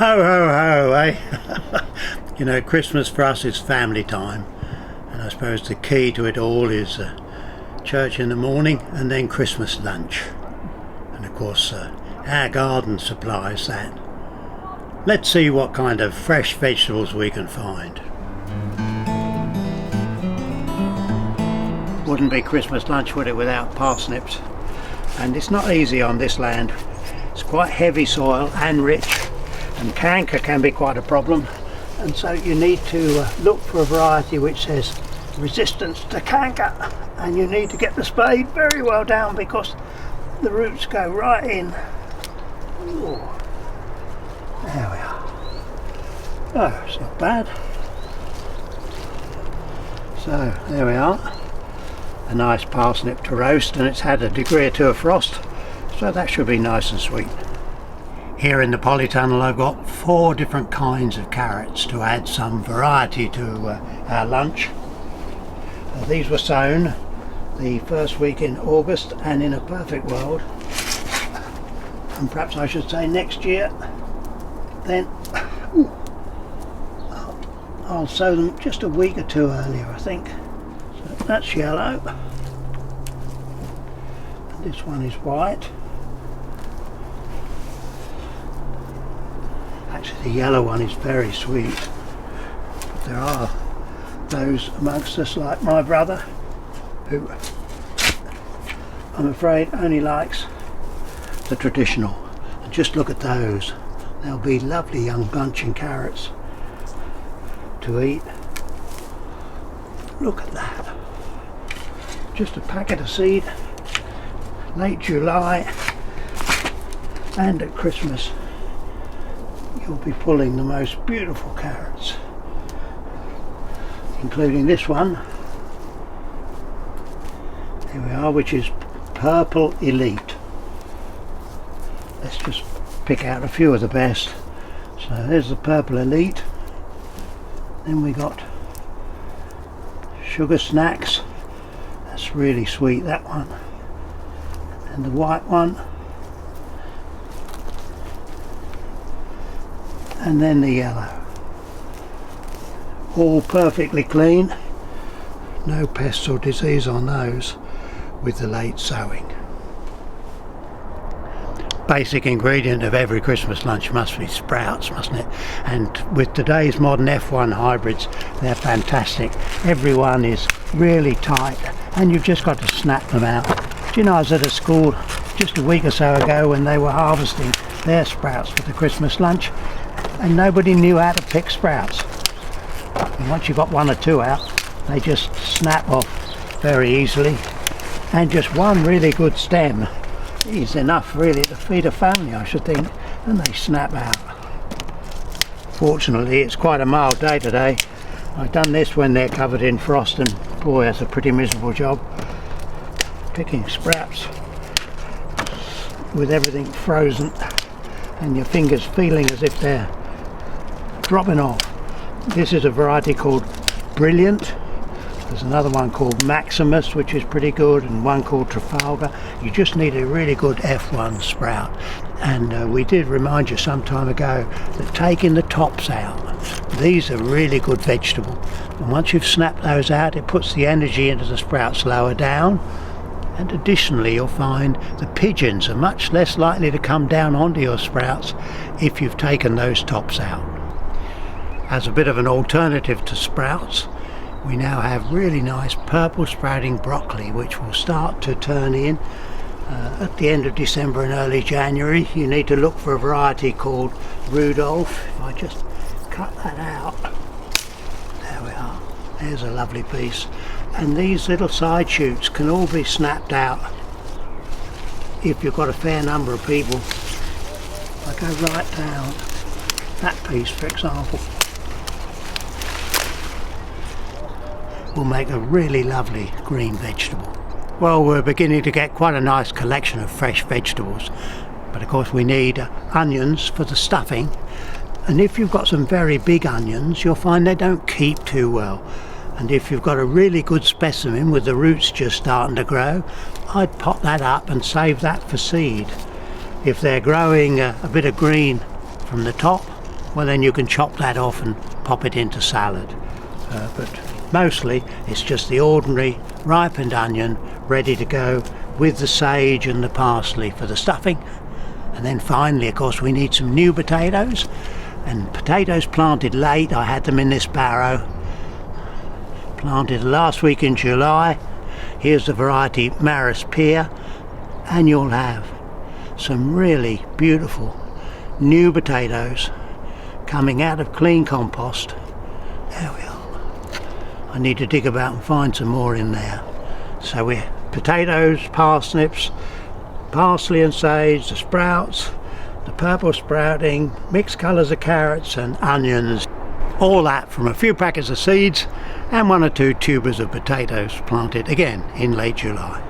Ho ho ho, eh? You know, Christmas for us is family time, and I suppose the key to it all is church in the morning and then Christmas lunch. And of course our garden supplies that. Let's see what kind of fresh vegetables we can find. Wouldn't be Christmas lunch, would it, without parsnips? And it's not easy on this land. It's quite heavy soil and rich, and canker can be quite a problem, and so you need to look for a variety which says resistance to canker, and you need to get the spade very well down because the roots go right in. Ooh. There we are. Oh, it's not bad. So there we are, a nice parsnip to roast, and it's had a degree or two of frost, so that should be nice and sweet. Here in the polytunnel I've got 4 different kinds of carrots to add some variety to our lunch. These were sown the first week in August, and in a perfect world, and perhaps I should say next year, then I'll sow them just a week or 2 earlier, I think. So that's yellow, and this one is white. Actually, the yellow one is very sweet, but there are those amongst us, like my brother, who I'm afraid only likes the traditional. And just look at those. They'll be lovely young bunching carrots to eat. Look at that. Just a packet of seed, late July, and at Christmas you'll be pulling the most beautiful carrots, including this one. Here we are, which is Purple Elite. Let's just pick out a few of the best. So there's the Purple Elite. Then we got Sugar Snacks. That's really sweet, that one. And the white one. And then the yellow. All perfectly clean. No pests or disease on those with the late sowing. Basic ingredient of every Christmas lunch must be sprouts, mustn't it? And with today's modern F1 hybrids, they're fantastic. Everyone is really tight, and you've just got to snap them out. Do you know, I was at a school just a week or so ago when they were harvesting their sprouts for the Christmas lunch, and nobody knew how to pick sprouts. And once you've got 1 or 2 out, they just snap off very easily, and just one really good stem is enough really to feed a family, I should think, and they snap out. Fortunately, it's quite a mild day today. I've done this when they're covered in frost, and boy, that's a pretty miserable job, picking sprouts with everything frozen and your fingers feeling as if they're dropping off. This is a variety called Brilliant. There's another one called Maximus, which is pretty good, and one called Trafalgar. You just need a really good F1 sprout. And we did remind you some time ago that taking the tops out, these are really good vegetable. And once you've snapped those out, it puts the energy into the sprouts lower down. And additionally, you'll find the pigeons are much less likely to come down onto your sprouts if you've taken those tops out. As a bit of an alternative to sprouts, we now have really nice purple sprouting broccoli, which will start to turn in at the end of December and early January. You need to look for a variety called Rudolph. If I just cut that out, there we are, there's a lovely piece. And these little side shoots can all be snapped out if you've got a fair number of people. If I go right down, that piece for example will make a really lovely green vegetable. Well, we're beginning to get quite a nice collection of fresh vegetables, but of course we need onions for the stuffing, and if you've got some very big onions, you'll find they don't keep too well. And if you've got a really good specimen with the roots just starting to grow, I'd pop that up and save that for seed. If they're growing a bit of green from the top, well then you can chop that off and pop it into salad. But mostly it's just the ordinary ripened onion ready to go with the sage and the parsley for the stuffing. And then finally, of course, we need some new potatoes, and potatoes planted late. I had them in this barrow, planted last week in July. Here's the variety Maris Pear, and you'll have some really beautiful new potatoes coming out of clean compost. There we are. I need to dig about and find some more in there. So we're potatoes, parsnips, parsley and sage, the sprouts, the purple sprouting, mixed colours of carrots and onions. All that from a few packets of seeds and 1 or 2 tubers of potatoes planted again in late July.